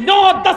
9-10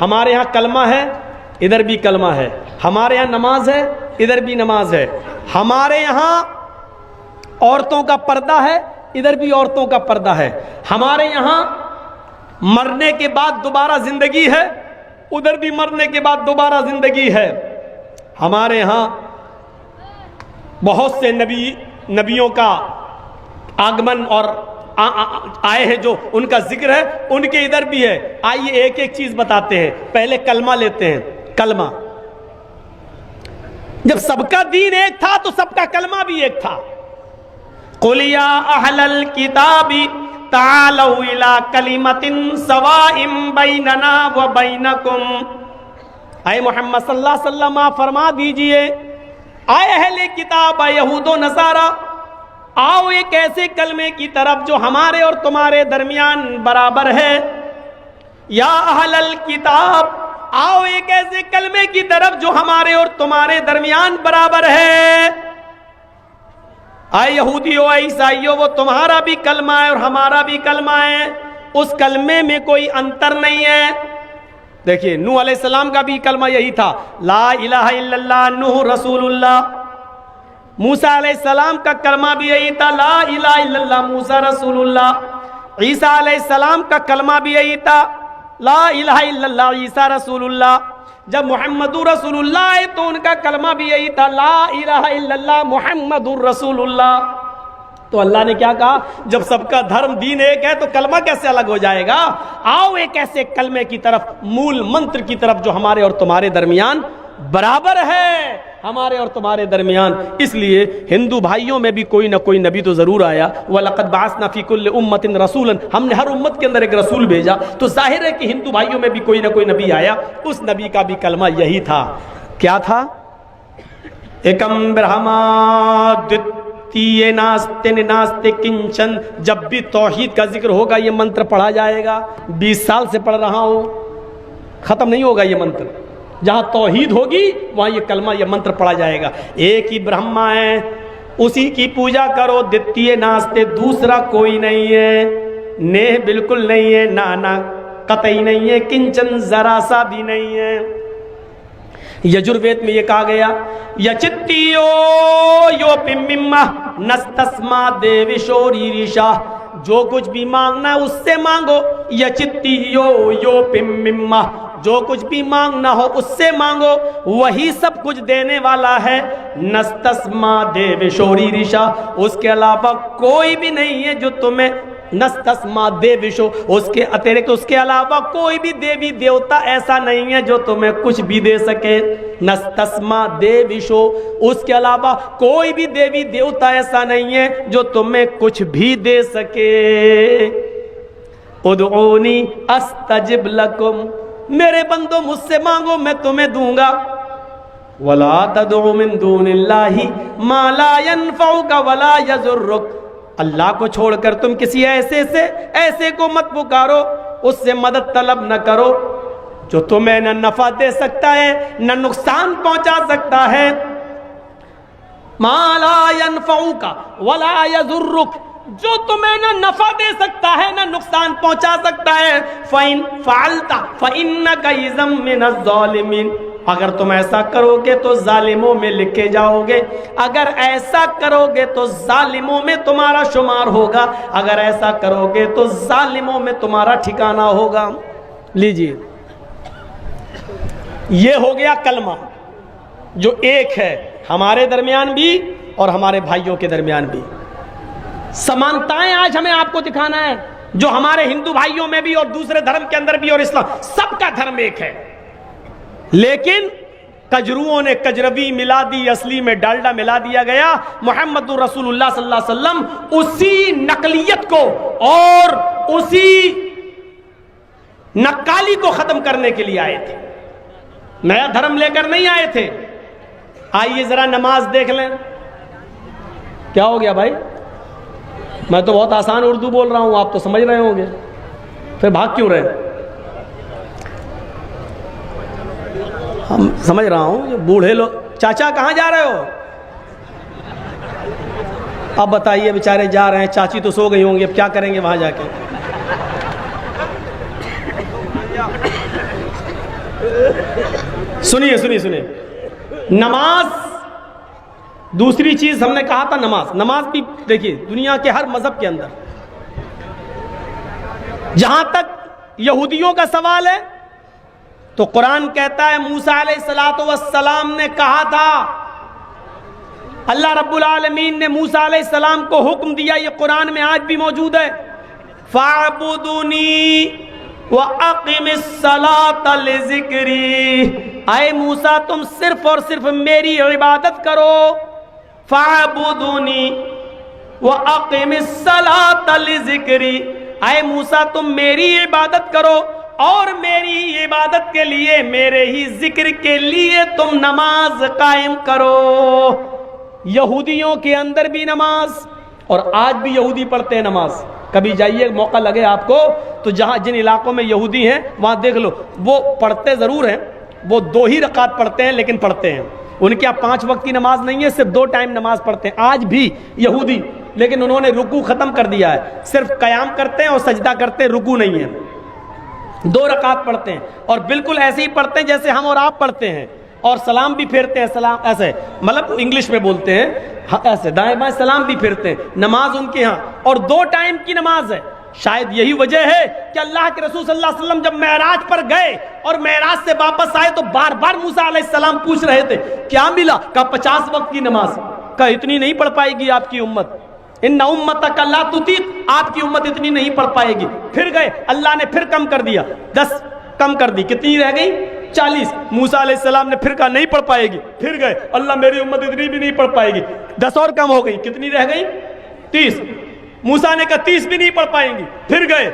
ہمارے یہاں کلمہ ہے، ادھر بھی کلمہ ہے، ہمارے یہاں نماز ہے، ادھر بھی نماز ہے، ہمارے یہاں عورتوں کا پردہ ہے، ادھر بھی عورتوں کا پردہ ہے، ہمارے یہاں مرنے کے بعد دوبارہ زندگی ہے، ادھر بھی مرنے کے بعد دوبارہ زندگی ہے، ہمارے یہاں بہت سے نبیوں کا آگمن اور آئے ہیں جو ان کا ذکر ہے، ان کے ادھر بھی ہے۔ آئیے ایک ایک چیز بتاتے ہیں، پہلے کلمہ لیتے ہیں۔ کلمہ، جب سب کا دین ایک تھا تو سب کا کلمہ بھی ایک تھا۔ قُلْ يَا أَهْلَ الْكِتَابِ تَعَالَوْا إِلَىٰ كَلِمَةٍ سَوَاءٍ بَيْنَنَا وَبَيْنَكُمْ، اے محمد صلی اللہ علیہ وسلم آپ فرما دیجئے، اے اہل کتاب، اے یہود و نصارہ، آؤ ایک ایسے کلمے کی طرف جو ہمارے اور تمہارے درمیان برابر ہے۔ یا اہل الکتاب، آؤ ایک ایسے کلمے کی طرف جو ہمارے اور تمہارے درمیان برابر ہے۔ اے یہودیو، اے عیسائیو، وہ تمہارا بھی کلمہ ہے اور ہمارا بھی کلمہ ہے، اس کلمے میں کوئی انتر نہیں ہے۔ دیکھیے نوح علیہ السلام کا بھی کلمہ یہی تھا، لا الہ الا اللہ نوح رسول اللہ۔ موسیٰ علیہ السلام کا کلمہ بھی یہی تھا، لا الہ الا اللہ موسیٰ رسول اللہ۔ عیسیٰ علیہ السلام کا کلمہ بھی یہی تھا، لا الہ الا اللہ عیسیٰ رسول اللہ۔ جب محمد رسول اللہ ہے تو ان کا کلمہ بھی یہی تھا، لا الہ الا اللہ محمد رسول اللہ۔ تو اللہ نے کیا کہا، جب سب کا دھرم دین ایک ہے تو کلمہ کیسے الگ ہو جائے گا؟ آؤ ایک ایسے کلمے کی طرف، مول منتر کی طرف جو ہمارے اور تمہارے درمیان برابر ہے، ہمارے اور تمہارے درمیان۔ اس لیے ہندو بھائیوں میں بھی کوئی نہ کوئی نبی تو ضرور آیا، وَلَقَدْ بَعَثْنَا فِي كُلِّ أُمَّةٍ رَسُولًا، ہم نے ہر امت کے اندر ایک رسول بھیجا، تو ظاہر ہے کہ ہندو بھائیوں میں بھی کوئی نہ کوئی نبی آیا، اس نبی کا بھی کلمہ یہی تھا۔ کیا تھا؟ ایکم برہما دتیے ناستے ناستے کنچن۔ جب بھی توحید کا ذکر ہوگا یہ منتر پڑھا جائے گا، 20 سال سے پڑھ رہا ہوں، ختم نہیں ہوگا یہ منتر۔ جہاں توحید ہوگی وہاں یہ کلمہ، یہ منتر پڑھا جائے گا۔ ایک ہی برہما ہے، اسی کی پوجا کرو، دتیے ناستے، دوسرا کوئی نہیں ہے، نیہ بالکل نہیں ہے، نانا قطعی نہیں ہے، کنچن ذرا سا بھی نہیں ہے۔ یجروید میں یہ کہا گیا، یچتیو یو پمما نستسما دیوشوری ریشا، جو کچھ بھی مانگنا ہے اس سے مانگو، یچتیو یو پمما، جو کچھ بھی مانگنا ہو اس سے مانگو، وہی سب کچھ دینے والا ہے۔ نستسما دیوشوری ریشا، اس کے علاوہ کوئی بھی نہیں ہے جو تمہیں، نستسما دیوشو، اس کے اترکت اس کے علاوہ کوئی بھی دیوی دیوتا ایسا نہیں ہے جو تمہیں کچھ بھی دے سکے۔ نستسما دیوشو، اس کے علاوہ کوئی بھی دیوی دیوتا ایسا نہیں ہے جو تمہیں کچھ بھی دے سکے۔ ادعونی استجب لکم، میرے بندو مجھ سے مانگو میں تمہیں دوں گا۔ ولا تدعو من دون اللہ ما لا ينفعک ولا یضرک، اللہ کو چھوڑ کر تم کسی ایسے کو مت پکارو، اس سے مدد طلب نہ کرو جو تمہیں نہ نفع دے سکتا ہے نہ نقصان پہنچا سکتا ہے۔ ما لا ينفعک ولا یضرک، جو تمہیں نہ نفع دے سکتا ہے نہ نقصان پہنچا سکتا ہے۔ فَإِن فَعَلْتَ فَإِنَّكَ إِذًا مِّنَ الظَّالِمِينَ، اگر تم ایسا کرو گے تو ظالموں میں لکھے جاؤ گے، اگر ایسا کرو گے تو ظالموں میں تمہارا شمار ہوگا، اگر ایسا کرو گے تو ظالموں میں تمہارا ٹھکانہ ہوگا۔ لیجئے، یہ ہو گیا کلمہ جو ایک ہے ہمارے درمیان بھی اور ہمارے بھائیوں کے درمیان بھی۔ سمانتائیں آج ہمیں آپ کو دکھانا ہے، جو ہمارے ہندو بھائیوں میں بھی اور دوسرے دھرم کے اندر بھی اور اسلام، سب کا دھرم ایک ہے، لیکن کجروؤں نے کجروی ملا دی، اصلی میں ڈالڈا ملا دیا گیا۔ محمد رسول اللہ صلی اللہ علیہ وسلم اسی نقلیت کو اور اسی نقالی کو ختم کرنے کے لیے آئے تھے، نیا دھرم لے کر نہیں آئے تھے۔ آئیے ذرا نماز دیکھ لیں، کیا ہو گیا بھائی؟ میں تو بہت آسان اردو بول رہا ہوں، آپ تو سمجھ رہے ہوں گے، پھر بھاگ کیوں رہے؟ ہم سمجھ رہا ہوں، بوڑھے لوگ، چاچا کہاں جا رہے ہو؟ اب بتائیے، بیچارے جا رہے ہیں، چاچی تو سو گئی ہوں گی، اب کیا کریں گے وہاں جا کے؟ سنیے سنیے سنیے، نماز دوسری چیز ہم نے کہا تھا، نماز بھی دیکھیے دنیا کے ہر مذہب کے اندر، جہاں تک یہودیوں کا سوال ہے تو قرآن کہتا ہے موسیٰ علیہ السلام نے کہا تھا، اللہ رب العالمین نے موسیٰ علیہ السلام کو حکم دیا، یہ قرآن میں آج بھی موجود ہے، فَاعْبُدُونِي وَأَقِمِ الصَّلَاةَ لِذِكْرِي، اے موسیٰ تم صرف اور صرف میری عبادت کرو، فَاعْبُدُونِي وَأَقِمِ الصَّلَاةَ لِذِكْرِي، اے موسیٰ تم میری عبادت کرو اور میری عبادت کے لیے، میرے ہی ذکر کے لیے تم نماز قائم کرو۔ یہودیوں کے اندر بھی نماز، اور آج بھی یہودی پڑھتے ہیں نماز، کبھی جائیے موقع لگے آپ کو تو جہاں جن علاقوں میں یہودی ہیں وہاں دیکھ لو، وہ پڑھتے ضرور ہیں، وہ 2 ہی رکعت پڑھتے ہیں لیکن پڑھتے ہیں، ان کے یہاں 5 وقت کی نماز نہیں ہے، صرف 2 ٹائم نماز پڑھتے ہیں آج بھی یہودی، لیکن انہوں نے رکوع ختم کر دیا ہے، صرف قیام کرتے ہیں اور سجدہ کرتے ہیں، رکوع نہیں ہے، 2 رکعت پڑھتے ہیں اور بالکل ایسے ہی پڑھتے ہیں جیسے ہم اور آپ پڑھتے ہیں، اور سلام بھی پھیرتے ہیں، سلام ایسے مطلب انگلش میں بولتے ہیں ایسے، دائیں بائیں سلام بھی پھیرتے ہیں، نماز ان کے ہاں اور 2 ٹائم کی نماز ہے۔ شاید یہی وجہ ہے کہ اللہ کے رسول صلی اللہ علیہ وسلم جب معراج پر گئے اور معراج سے واپس آئے تو بار بار موسیٰ علیہ السلام پوچھ رہے تھے کیا ملا؟ کہا 50 وقت کی نماز، کہا اتنی نہیں پڑھ پائے گی آپ کی امت، ان امتک لا تطیق، آپ کی امت اتنی نہیں پڑھ پائے گی۔ پھر گئے، اللہ نے پھر کم کر دیا، 10 کم کر دی، کتنی رہ گئی؟ 40۔ موسیٰ علیہ السلام نے پھر کہا نہیں پڑھ پائے گی، پھر گئے، اللہ میری امت اتنی بھی نہیں پڑھ پائے گی، 10 اور کم ہو گئی، کتنی رہ گئی؟ 30۔ موسیٰ نے کہا 30 بھی نہیں پڑھ پائیں گی، پھر گئے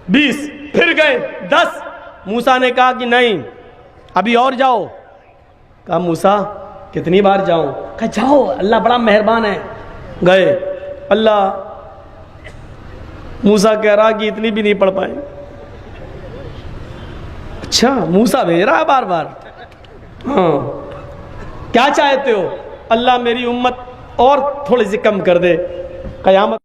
20، پھر گئے 10۔ موسیٰ نے کہا کہ نہیں ابھی اور جاؤ، کہا موسیٰ کتنی بار جاؤں؟ کہا جاؤ، اللہ بڑا مہربان ہے۔ گئے، اللہ موسیٰ کہہ رہا کہ اتنی بھی نہیں پڑھ پائیں گے۔ اچھا موسیٰ بھیج رہا ہے بار بار، ہاں کیا چاہتے ہو؟ اللہ میری امت اور تھوڑی سی کم کر دے، قیامت